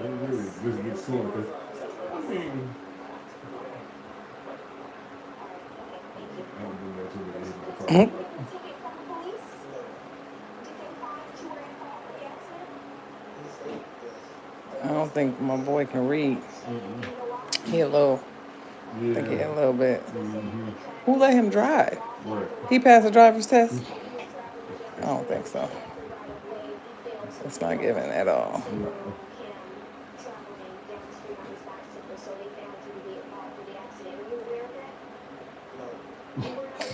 really just get sued. Cause I mean, I don't do that too many people talk. I don't think my boy can read. Mm-mm. He a little, I think he Yeah. a little bit. Mm-hmm. Who let him drive? Right. He passed the driver's test? I don't think so. It's not given at all. No.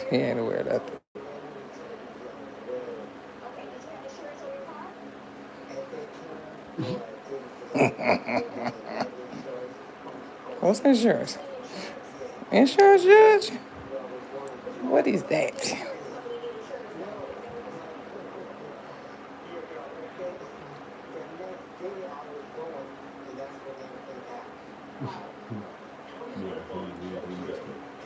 He ain't aware of that. What's insurance? Insurance judge? What is that? Yeah. He messed up.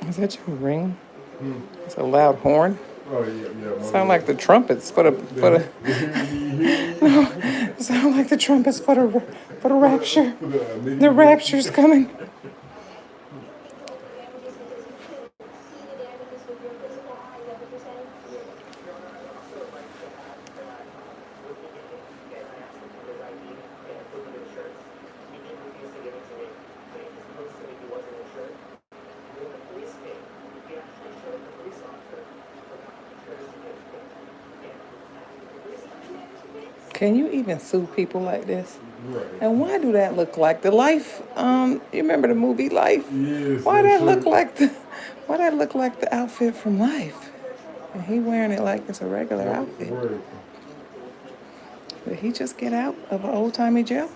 Is that your ring? Hmm. It's a loud horn. Oh yeah. Sound like the trumpets for the. The No, sound like the trumpets for the rapture. The medieval. rapture's coming. Can you even sue people like this? Right. And why do that look like the Life? You remember the movie Life? Yes, Why that that look shirt. like the? Why that look like the outfit from Life? And he wearing it like it's a regular outfit. Right. Did he just get out of an old timey jail?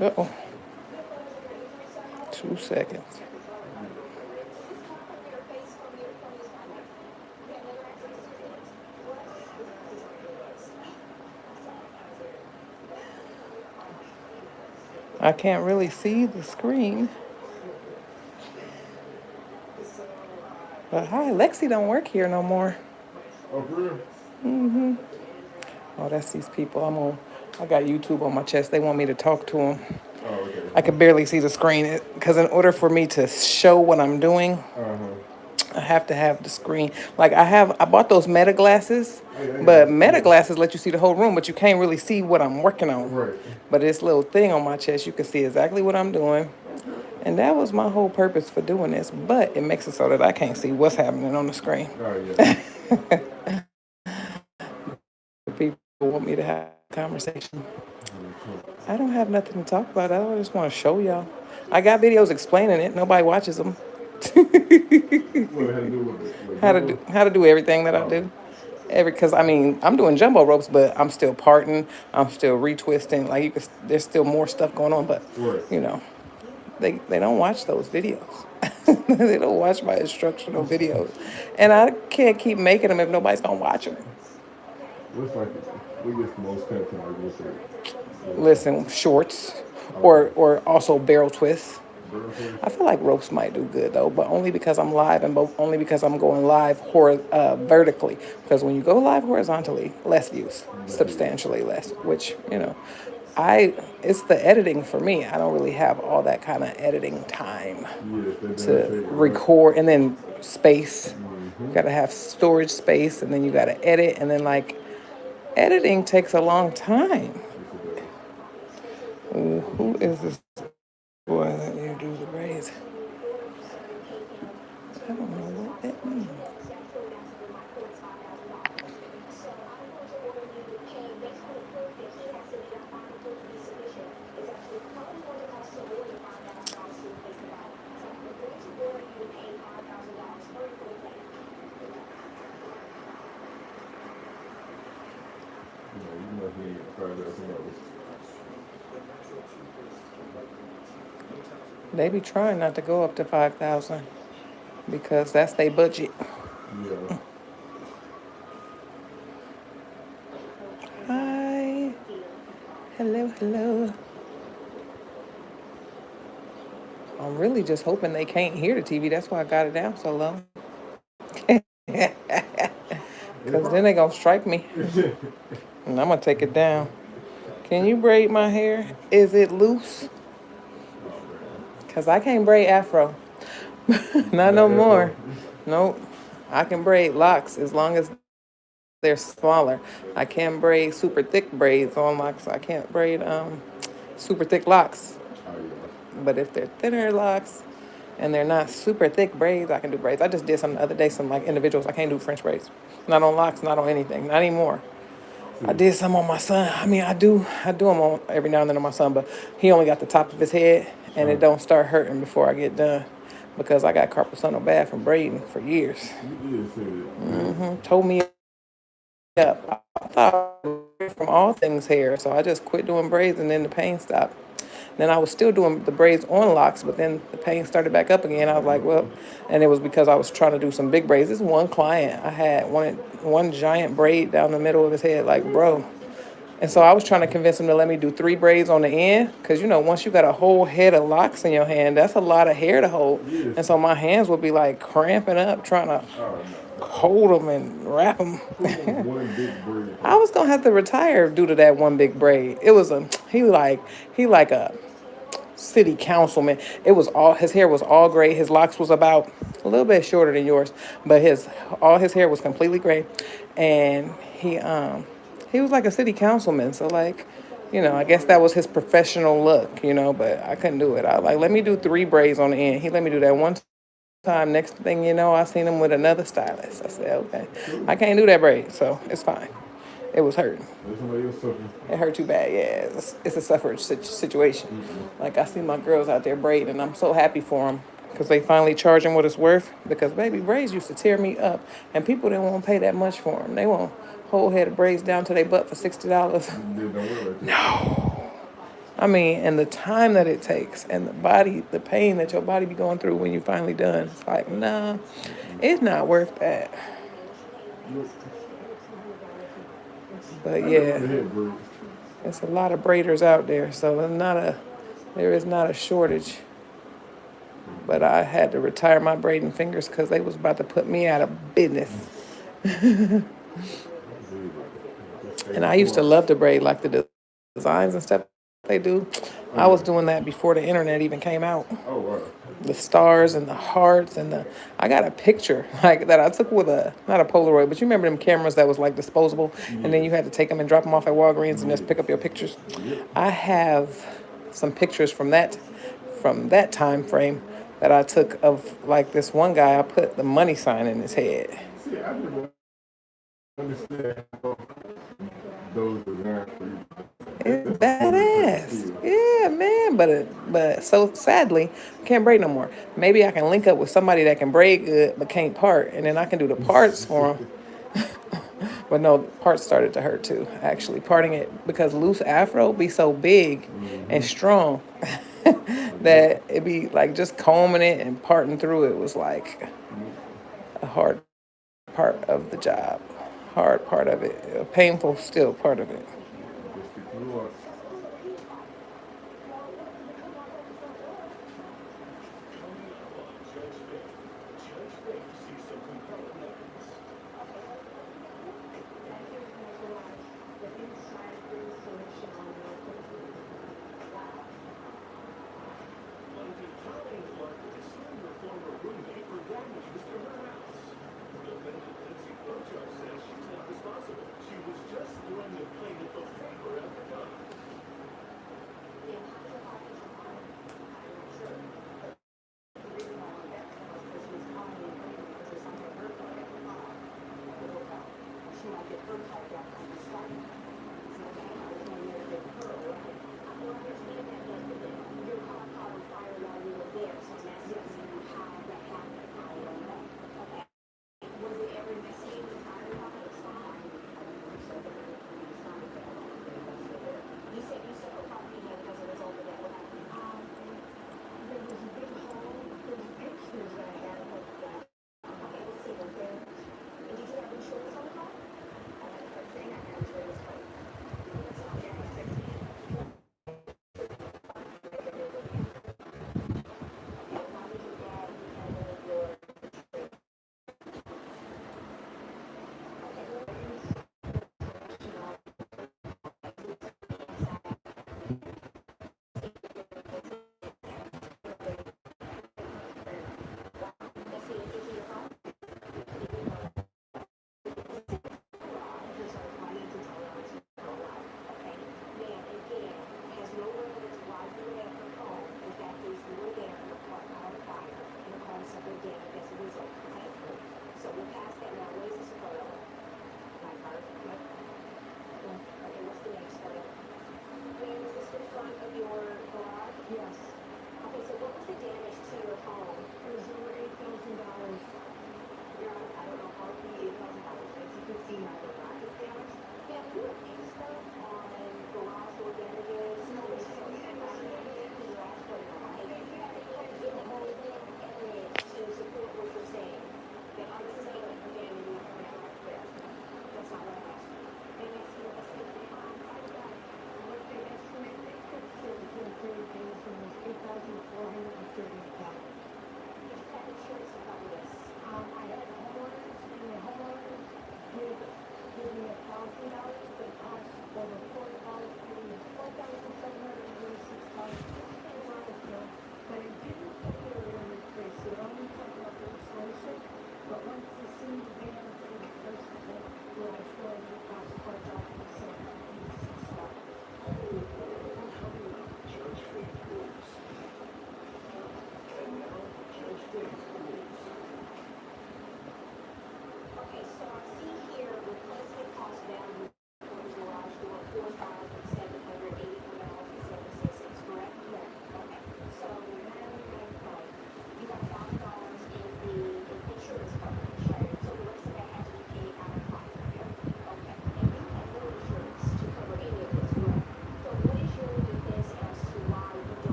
Uh-oh. 2 seconds. I can't really see the screen. But hi, Lexi don't work here no more. Oh, for real? Oh, that's these people. I got YouTube on my chest. They want me to talk to them. Oh, okay. I could barely see the screen because in order for me to show what I'm doing, Uh-huh. I have to have the screen. Like I bought those Meta glasses, Yeah. but Meta Yeah. glasses let you see the whole room, but you can't really see what I'm working on. Right. But this little thing on my chest, you can see exactly what I'm doing. And that was my whole purpose for doing this, but it makes it so that I can't see what's happening on the screen. Oh, yeah. People want me to have conversation. I don't have nothing to talk about. I just want to show y'all. I got videos explaining it. Nobody watches them. How to do everything that I do. Because I mean, I'm doing jumbo ropes, but I'm still parting. I'm still retwisting. Like there's still more stuff going on. But you know, they don't watch those videos. They don't watch my instructional videos, and I can't keep making them if nobody's gonna watch them. What's like we get the most content like what's it? Listen, shorts, or also barrel twists. I feel like ropes might do good though, but only because I'm live and only because I'm going live vertically. Because when you go live horizontally, less views, substantially less. Which it's the editing for me. I don't really have all that kind of editing time to record, and then space. You gotta have storage space, and then you gotta edit, and then like editing takes a long time. Who is this boy that you do the braids? I don't know what that means. They be trying not to go up to 5,000 because that's their budget. Yeah. Hi. Hello, hello. I'm really just hoping they can't hear the TV. That's why I got it down so low. Because then they going to strike me. And I'm going to take it down. Can you braid my hair? Is it loose? Because I can't braid afro. Not no more. Nope. I can braid locks as long as they're smaller. I can't braid super thick braids on locks. I can't braid super thick locks. But if they're thinner locks and they're not super thick braids, I can do braids. I just did some the other day, some like individuals. I can't do French braids. Not on locks, not on anything. Not anymore. I did some on my son. I mean, I do them on every now and then on my son, but he only got the top of his head, and it don't start hurting before I get done because I got carpal tunnel bad from braiding for years. Told me up. I thought from all things hair, so I just quit doing braids, and then the pain stopped. Then I was still doing the braids on locks, but then the pain started back up again. I was like, well, and it was because I was trying to do some big braids. This one client, I had one giant braid down the middle of his head, like, bro. And so I was trying to convince him to let me do 3 braids on the end, because, you know, once you got a whole head of locks in your hand, that's a lot of hair to hold. And so my hands would be like cramping up, trying to hold them and wrap them. I was gonna have to retire due to that one big braid. It was he like a city councilman. It was his hair was all gray. His locks was about a little bit shorter than yours, but all his hair was completely gray, and he was like a city councilman. So like, you know, I guess that was his professional look, you know. But I couldn't do it. I was like, let me do 3 braids on the end. He let me do that one time. Next thing you know, I seen him with another stylist. I said, okay, I can't do that braid, so it's fine. It was hurting. It hurt too bad. Yeah, it's a suffrage situation. Like I see my girls out there braiding, and I'm so happy for them because they finally charging what it's worth. Because baby, braids used to tear me up, and people didn't want to pay that much for them. They want whole head of braids down to their butt for $60. No. I mean, and the time that it takes, and the pain that your body be going through when you finally done. It's like, nah, it's not worth that. But yeah, there's a lot of braiders out there, so there is not a shortage. But I had to retire my braiding fingers because they was about to put me out of business. And I used to love to braid, like the designs and stuff they do. I was doing that before the internet even came out. Oh, wow. The stars and the hearts and I got a picture like that I took with not a Polaroid, but you remember them cameras that was like disposable, and then you had to take them and drop them off at Walgreens and just pick up your pictures. I have some pictures from that time frame that I took of like this one guy. I put the money sign in his head. See, I never understand those designed for you. It's That's a fully purchased badass. steel. Yeah, man. But so sadly, I can't braid no more. Maybe I can link up with somebody that can braid good but can't part, and then I can do the parts for them. But no, parts started to hurt too. Actually, parting it because loose afro be so big and strong that it be like just combing it and parting through it was like a hard part of the job. Hard part of it. A painful still part of it. Just stick to the Locs.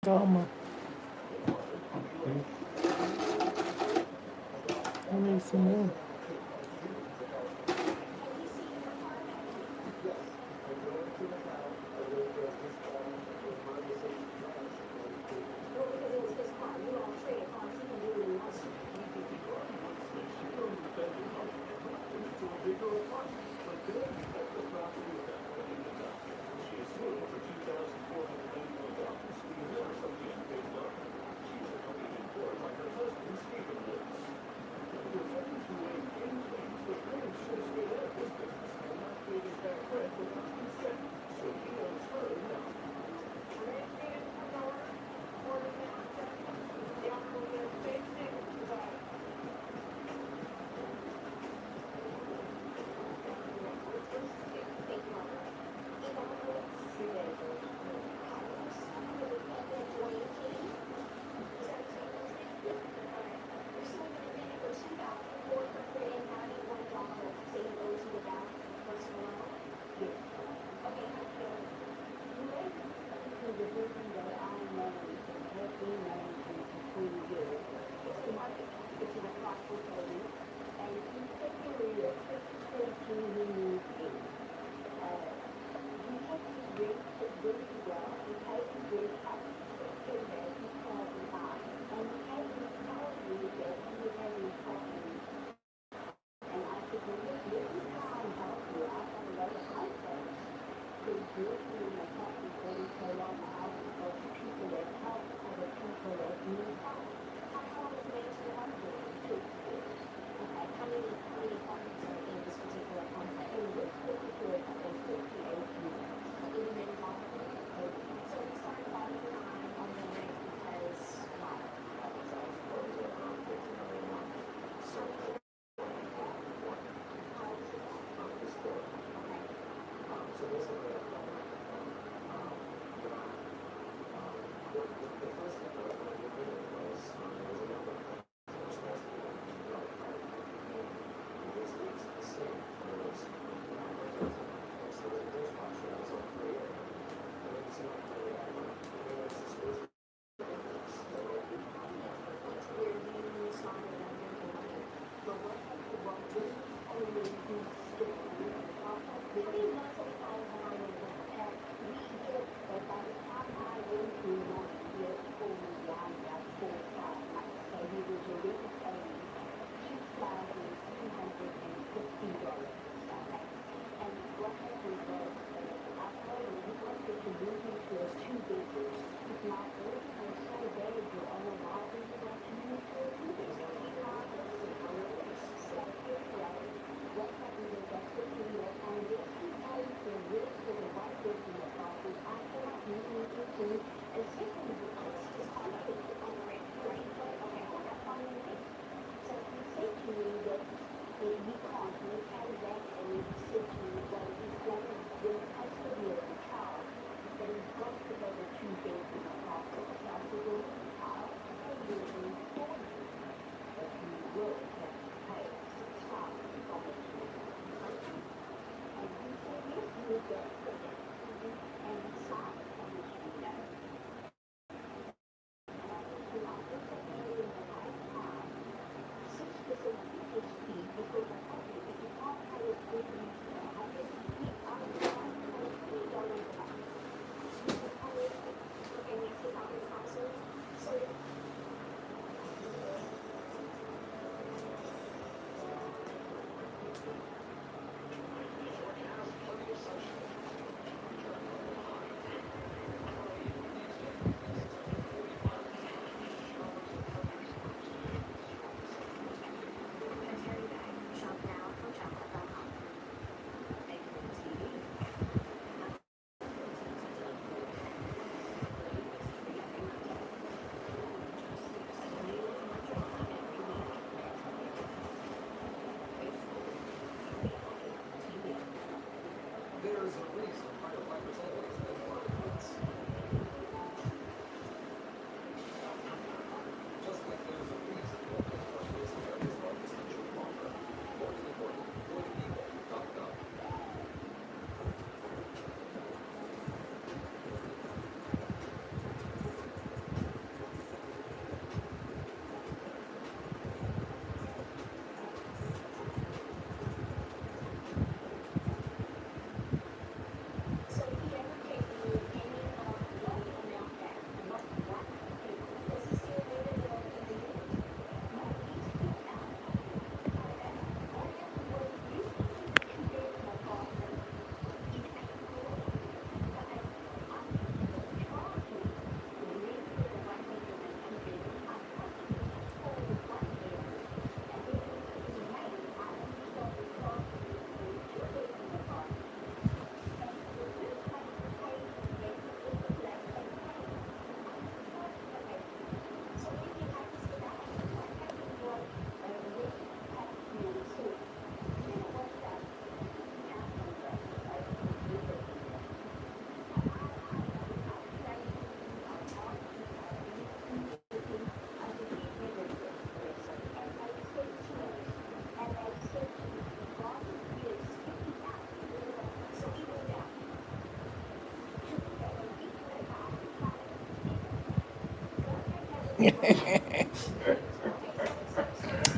Goma. I need some more.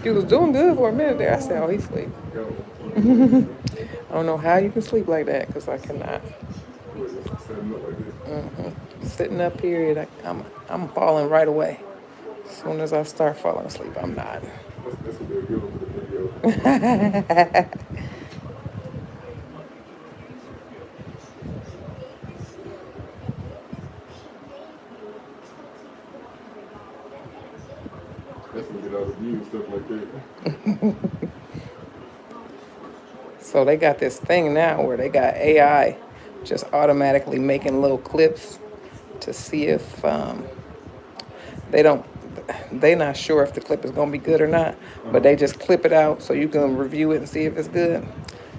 He was doing good for a minute there. I said, oh, he's asleep. I don't know how you can sleep like that, because I cannot. Sitting up here, I'm falling right away. As soon as I start falling asleep, I'm not. That's gonna be a good one for the video. That's gonna get all the views, stuff like that. So they got this thing now where they got AI just automatically making little clips to see if they're not sure if the clip is gonna be good or not, but they just clip it out so you can review it and see if it's good.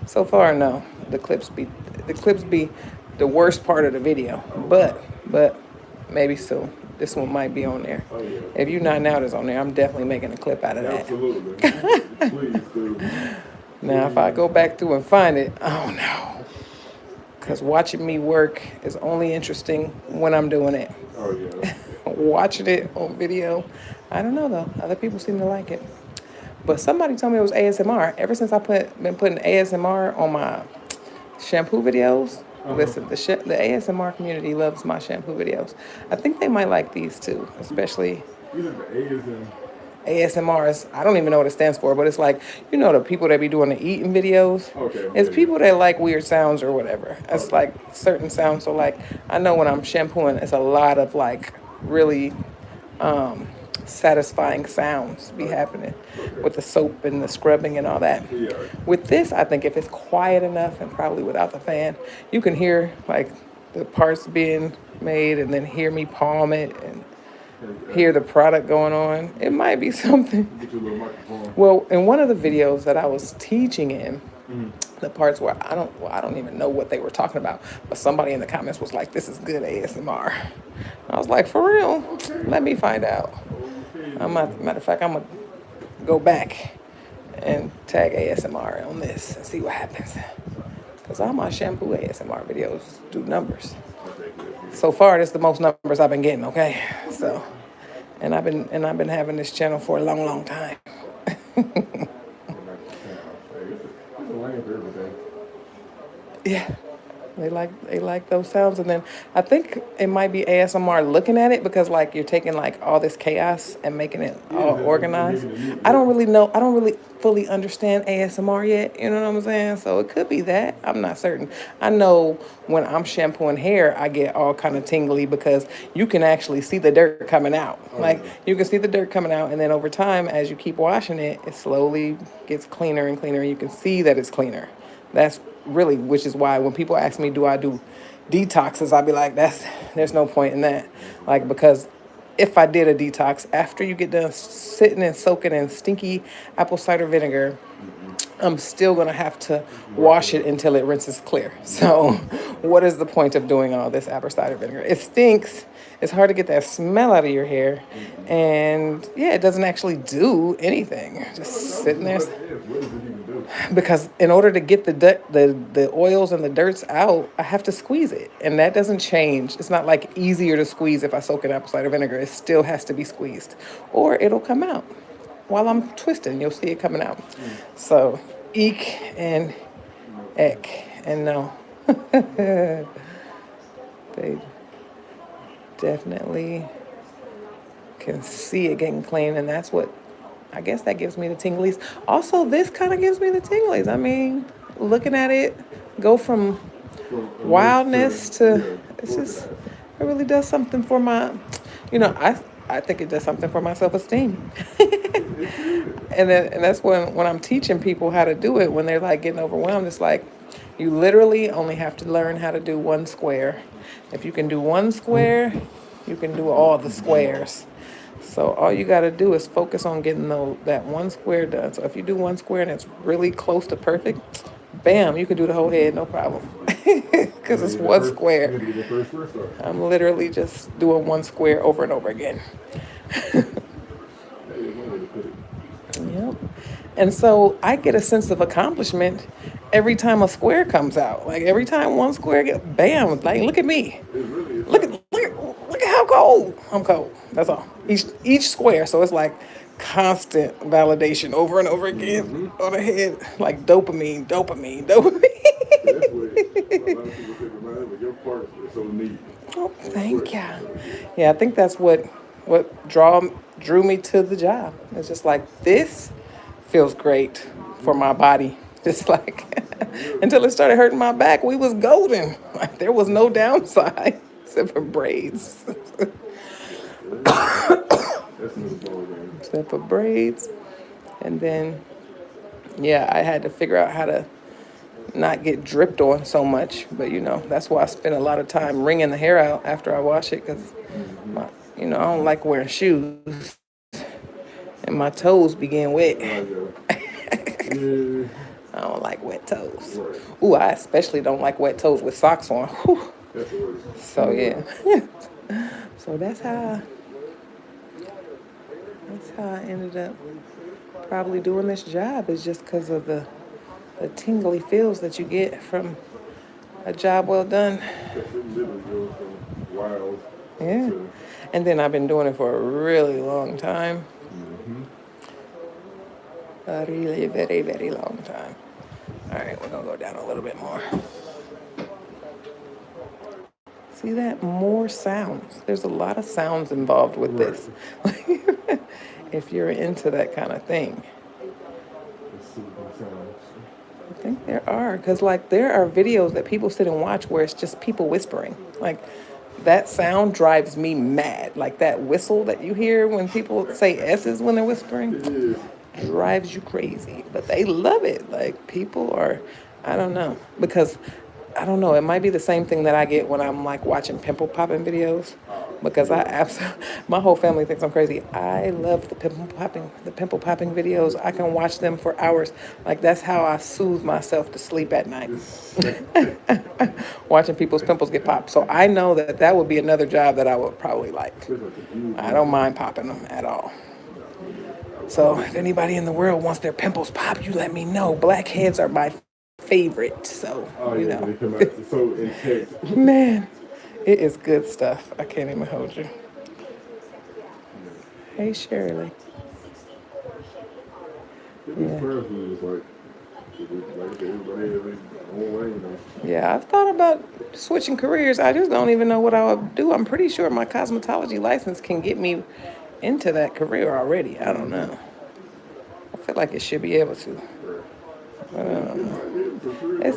So far, no. The clips be the worst part of the video, but maybe soon. This one might be on there. Oh, yeah. If you not now that's on there, I'm definitely making a clip out of that. Absolutely. Please do. Now, if I go back through and find it, oh no. Because watching me work is only interesting when I'm doing it. Oh, yeah. Watching it on video, I don't know though. Other people seem to like it. But somebody told me it was ASMR. Ever since been putting ASMR on my shampoo videos, listen, the ASMR community loves my shampoo videos. I think they might like these too, especially You said the A is in. ASMR is, I don't even know what it stands for, but it's like, you know, the people that be doing the eating videos. Okay. It's yeah, people that like weird sounds or whatever. It's like certain sounds. So like, I know when I'm shampooing, it's a lot of like really satisfying sounds be happening with the soap and the scrubbing and all that. Yeah. With this, I think if it's quiet enough and probably without the fan, you can hear like the parts being made and then hear me palm it and hear the product going on. It might be something. Get your little microphone. Well, in one of the videos that I was teaching in, the parts where I don't even know what they were talking about, but somebody in the comments was like, "This is good ASMR." I was like, "For real? Let me find out." Matter of fact, I'm gonna go back and tag ASMR on this and see what happens. Cause all my shampoo ASMR videos do numbers. So far, this is the most numbers I've been getting. Okay, so, and I've been having this channel for a long, long time. Yeah, they like those sounds, and then I think it might be ASMR looking at it because like you're taking like all this chaos and making it all organized. I don't really know. I don't really fully understand ASMR yet. You know what I'm saying? So it could be that. I'm not certain. I know when I'm shampooing hair, I get all kind of tingly because you can actually see the dirt coming out. Like you can see the dirt coming out, and then over time, as you keep washing it, it slowly gets cleaner and cleaner, and you can see that it's cleaner. That's really, which is why when people ask me, do I do detoxes, I'll be like, there's no point in that. Like, because if I did a detox, after you get done sitting and soaking in stinky apple cider vinegar, I'm still going to have to wash it until it rinses clear. So what is the point of doing all this apple cider vinegar? It stinks. It's hard to get that smell out of your hair. And yeah, it doesn't actually do anything. Just sitting there. Because in order to get the oils and the dirts out, I have to squeeze it. And that doesn't change. It's not like easier to squeeze if I soak in apple cider vinegar. It still has to be squeezed. Or it'll come out. While I'm twisting, you'll see it coming out. So, eek and ek. And no. They definitely can see it getting clean, and that's what, I guess that gives me the tinglies. Also, this kind of gives me the tinglies. I mean, looking at it go from wildness to, it's just, it really does something for my, you know, I think it does something for my self-esteem. And that's when I'm teaching people how to do it, when they're like getting overwhelmed, it's like, you literally only have to learn how to do one square. If you can do one square, you can do all the squares. So all you got to do is focus on getting that one square done. So if you do one square and it's really close to perfect, bam, you can do the whole head, no problem. Because it's one square. I'm literally just doing one square over and over again. Yep. And so I get a sense of accomplishment every time a square comes out. Like every time one square bam, like look at me. Look at how cold. I'm cold. That's all. each square. So it's like constant validation over and over again Mm-hmm. on the head, like dopamine, dopamine, dopamine. That's what a lot of people say, man, but your parts are so neat. Oh, On thank foot. you. So, yeah. Yeah, I think that's what drew me to the job. It's just like this feels great for my body. Just like until it started hurting my back, we was golden. Like there was no downside except for braids. That's another ball game. Except for braids. And then yeah, I had to figure out how to not get dripped on so much. But that's why I spend a lot of time wringing the hair out after I wash it because Mm-hmm. I don't like wearing shoes and my toes begin wet. Yeah. I don't like wet toes. Right. Ooh, I especially don't like wet toes with socks on. Whew. That's the worst. So yeah. So that's how I ended up probably doing this job is just because of the tingly feels that you get from a job well done. Because it literally goes from wild Yeah. to. And then I've been doing it for a really long time. Mm-hmm. A really very, very long time. All right, we're gonna go down a little bit more. See that? More sounds. There's a lot of sounds involved with this. If you're into that kind of thing. It's super sounds. I think there are, because like there are videos that people sit and watch where it's just people whispering. Like that sound drives me mad. Like that whistle that you hear when people say S's when they're whispering It is. drives you crazy. But they love it. Like people are, I don't know, because I don't know. It might be the same thing that I get when I'm like watching pimple popping videos, because I absolutely my whole family thinks I'm crazy. I love the pimple popping videos. I can watch them for hours. Like that's how I soothe myself to sleep at night. Watching people's pimples get popped. So I know that that would be another job that I would probably like. I don't mind popping them at all. So if anybody in the world wants their pimples popped, you let me know. Blackheads are my favorite. So Oh, yeah, when they come out so intense. Man, it is good stuff. I can't even hold you. Hey, Shirley. This first was like everybody has their own way, you know. Yeah, I've thought about switching careers. I just don't even know what I would do. I'm pretty sure my cosmetology license can get me into that career already. I don't know. I feel like it should be able to.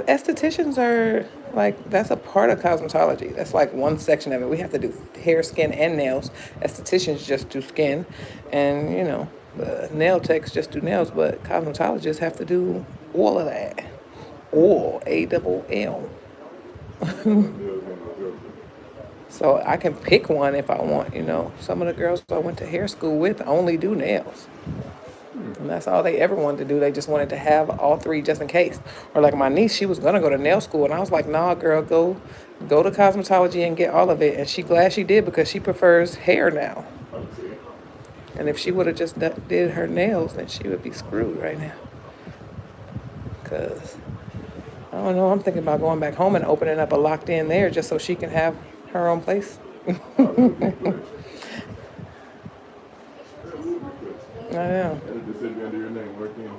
Estheticians are like, that's a part of cosmetology. That's like one section of it. We have to do hair, skin, and nails. Estheticians just do skin. And, the nail techs just do nails. But cosmetologists have to do all of that. All, A-double-L. So I can pick one if I want, Some of the girls I went to hair school with only do nails. And that's all they ever wanted to do. They just wanted to have all three just in case. Or like my niece, she was gonna go to nail school, and I was like, "Nah, girl, go to cosmetology and get all of it." And she glad she did because she prefers hair now. And if she would have just did her nails, then she would be screwed right now. Cause I don't know. I'm thinking about going back home and opening up a Locc'd In there just so she can have her own place. I know. Just sitting under your name, work in.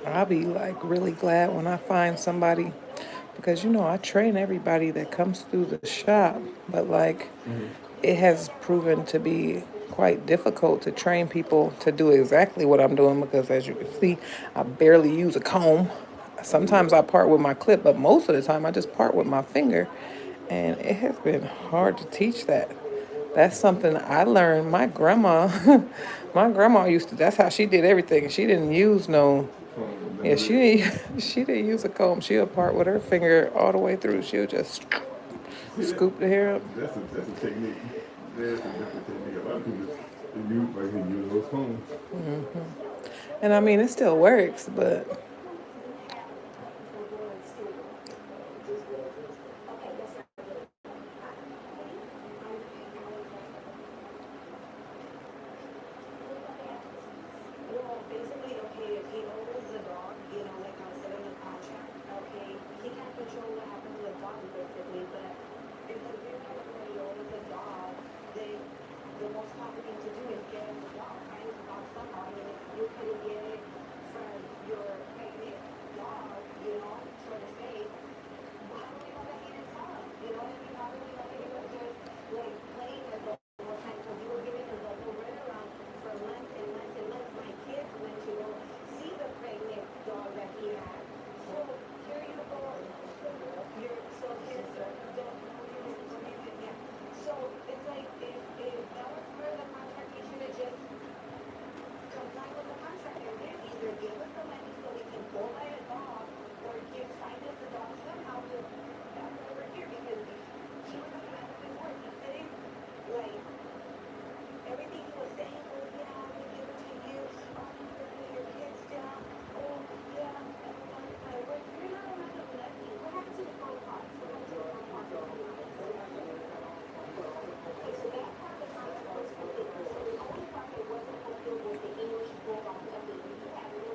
I'll be like really glad when I find somebody because I train everybody that comes through the shop, but like it has proven to be quite difficult to train people to do exactly what I'm doing because as you can see, I barely use a comb. Sometimes I part with my clip, but most of the time I just part with my finger, and it has been hard to teach that. That's something I learned. My grandma, my grandma used to. That's how she did everything. She didn't use no. Yeah, she didn't. She didn't use a comb. She'll part with her finger all the way through. She'll just scoop the hair up. That's a technique. That's a different technique. A lot of people use those combs. And I mean, it still works, but Well, basically, okay, if he owns the dog, you know, like I said in the contract, okay, he can't control what happens to the dog, basically, but if the vehicle already owns the dog, then the most proper thing to do is get us the dog, find the dog somehow. I mean, if you couldn't get it from your pregnant dog, you know, sort of say, why don't we go ahead and tell him? You know what I mean? Why don't we go ahead and just, like, playing as the whole time? Because he was giving us the whole runaround for months and months and months. My kids went to go see the pregnant dog that he had. So here you go. So his dog, yeah. So it's like if that was part of the contract, he should have just comply with the contract and then either give us the money so we can go buy a dog or give sign us the dog somehow. Because that's why we're here, because he was a man of his word. He couldn't, like, everything he was saying, oh yeah, I'm gonna give it to you. Oh, you're gonna lay your kids down. Oh yeah, I'm like, well, you're not allowed to let me. What happened to the phone calls? What happened to the phone calls? Okay, so that part of the contract was fulfilled. So the only part that wasn't fulfilled was the English bulldog puppy. He had no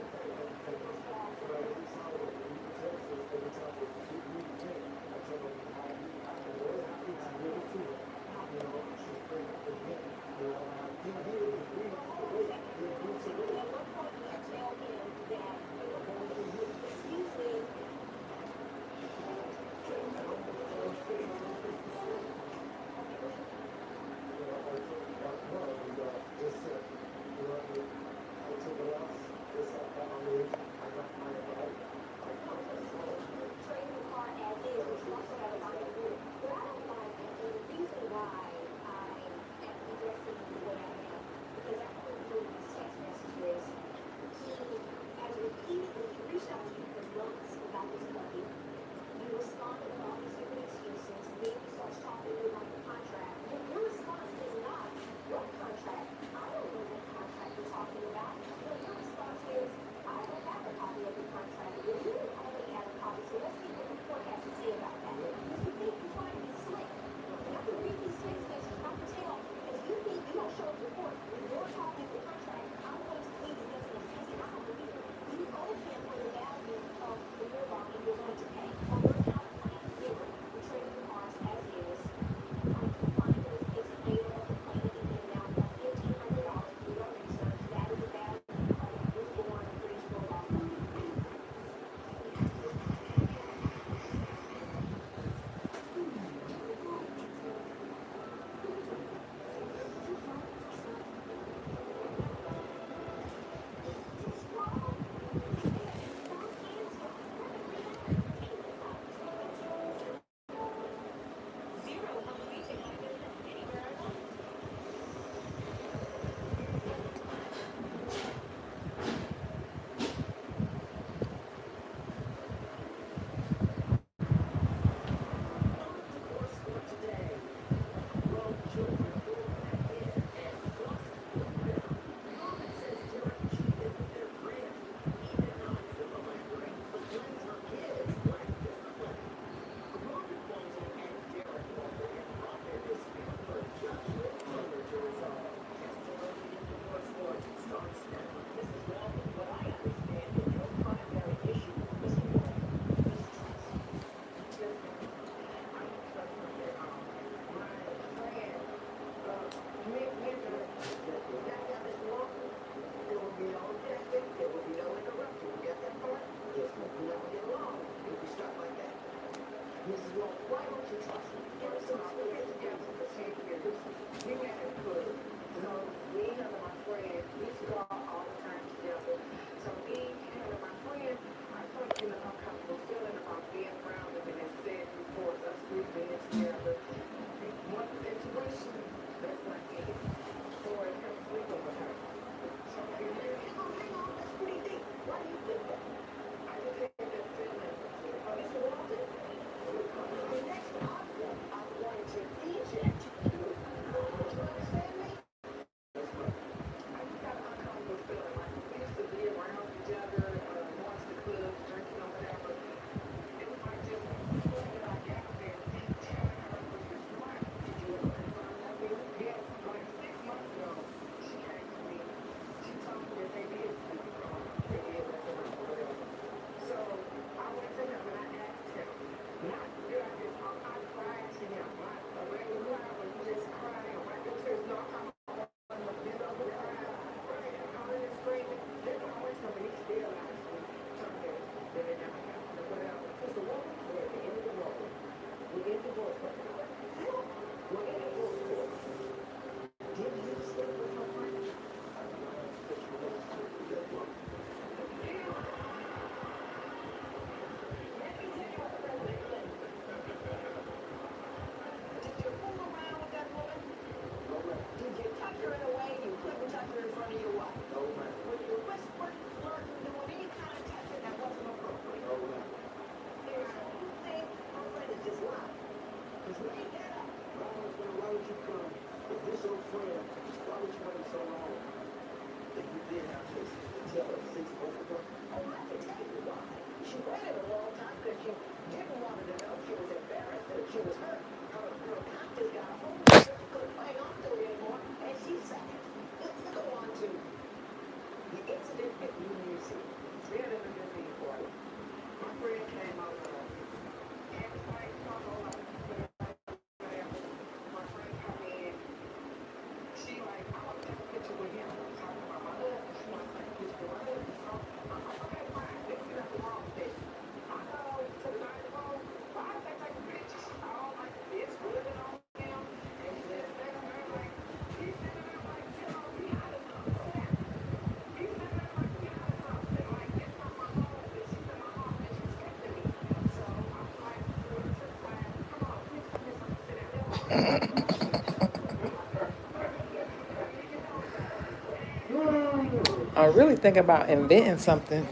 I really think about inventing something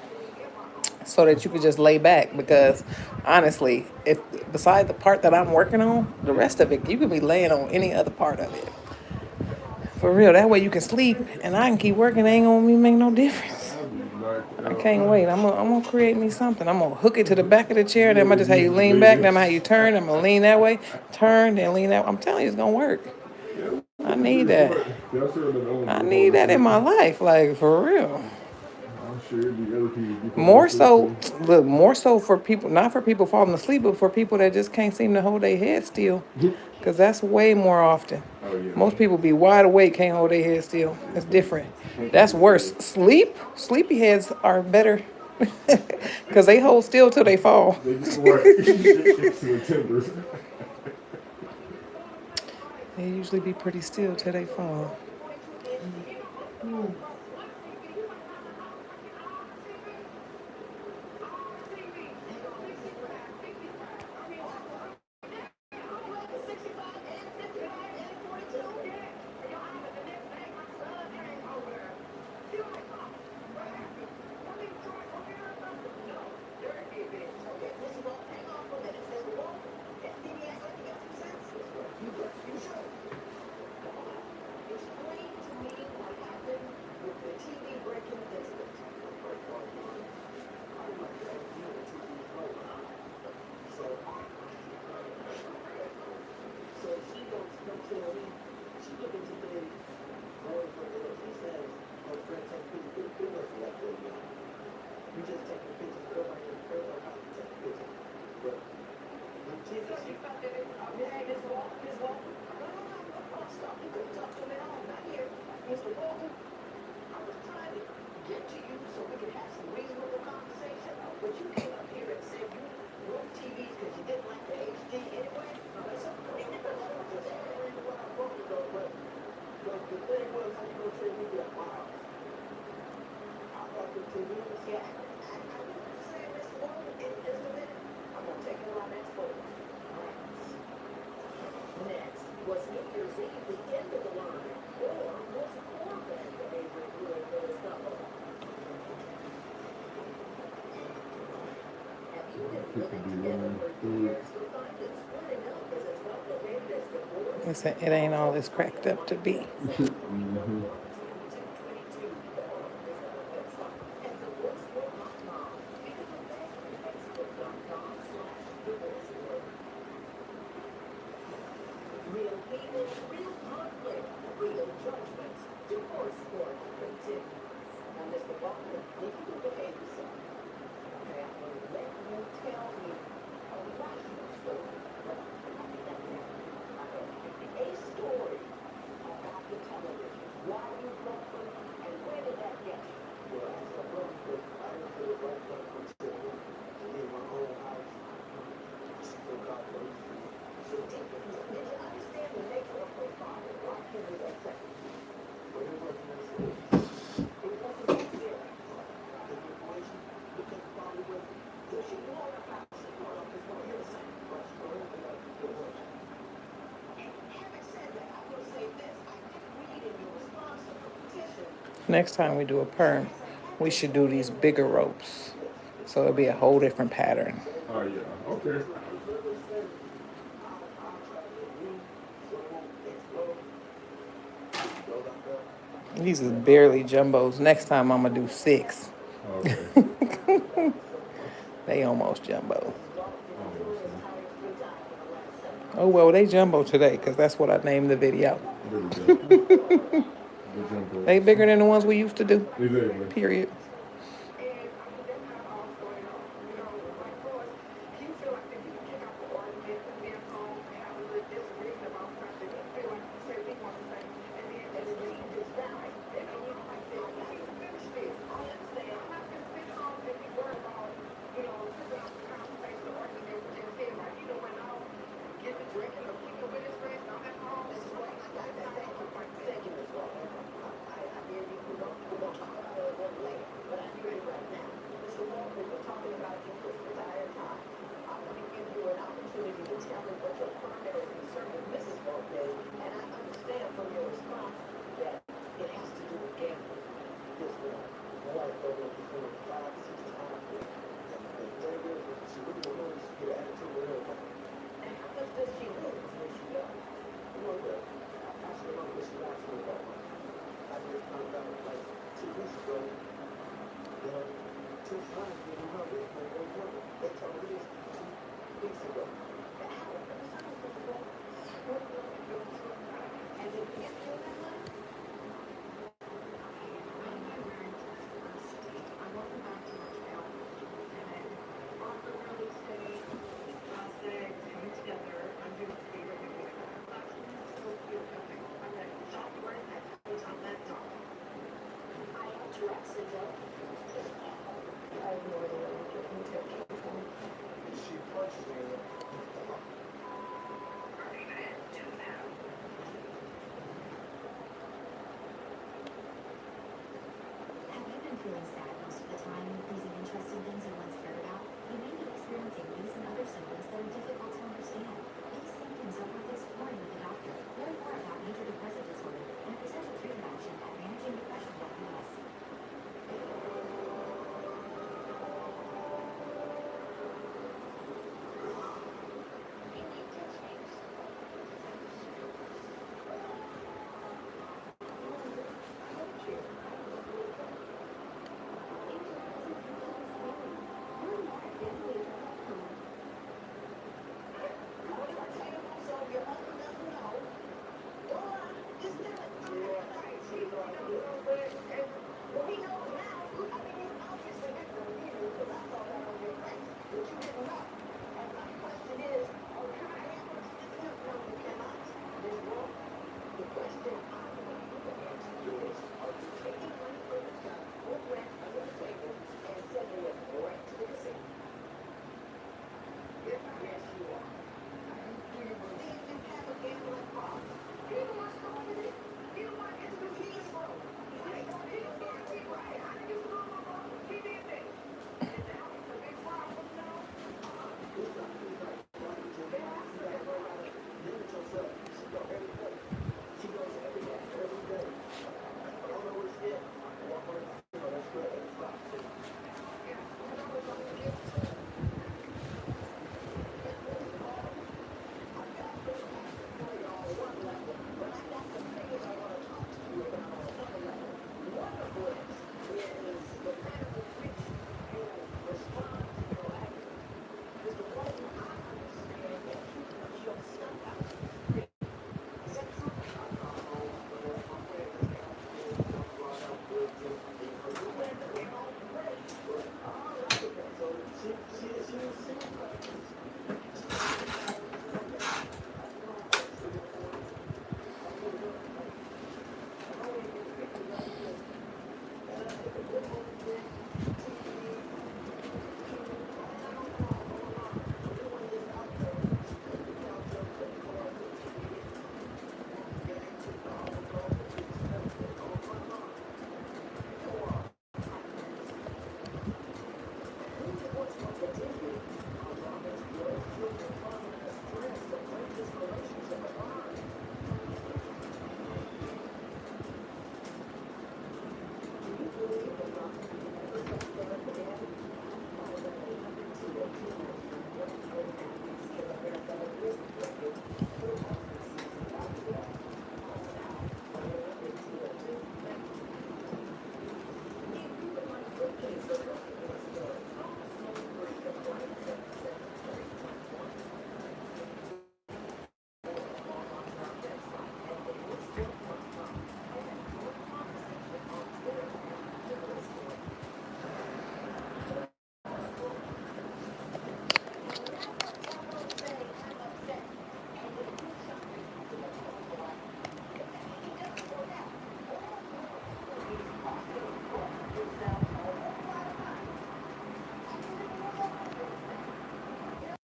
so that you could just lay back because honestly, if beside the part that I'm working on, the rest of it, you could be laying on any other part of it. For real, that way you can sleep and I can keep working. It ain't gonna make no difference. I'll be like, I can't wait. I'm gonna create me something. I'm gonna hook it to the back of the chair. Then I'm gonna just have you lean back. Then I'm gonna have you turn. I'm gonna lean that way, turn, then lean that way. I'm telling you, it's gonna work. I need that. I need that in my life, like for real. I'm sure the other people get More that so, too. look, more so for people, not for people falling asleep, but for people that just can't seem to hold their head still. Because that's way more often. Oh yeah. Most people be wide awake, can't hold their head still. It's different. That's worse. Sleepy heads are better because they hold still till they fall. Right. It's the timbers. They usually be pretty still till they fall. It ain't all it's cracked up to be. Next time we do a perm, we should do these bigger ropes. So it'll be a whole different pattern. Oh, yeah. Okay. These is barely jumbos. Next time I'm gonna do 6. Okay. They almost jumbo. Almost. Oh well, they jumbo today because that's what I named the video. There we go. Good jump, They bigger than the ones we used to do. Exactly. Period. Feeling sad most of the time, these interesting things are what's cared about, you may be experiencing these and other symptoms that are difficult to understand. These symptoms are worth exploring with a doctor. Learn more about major depressive disorder and a potential treatment option at managingdepression.us.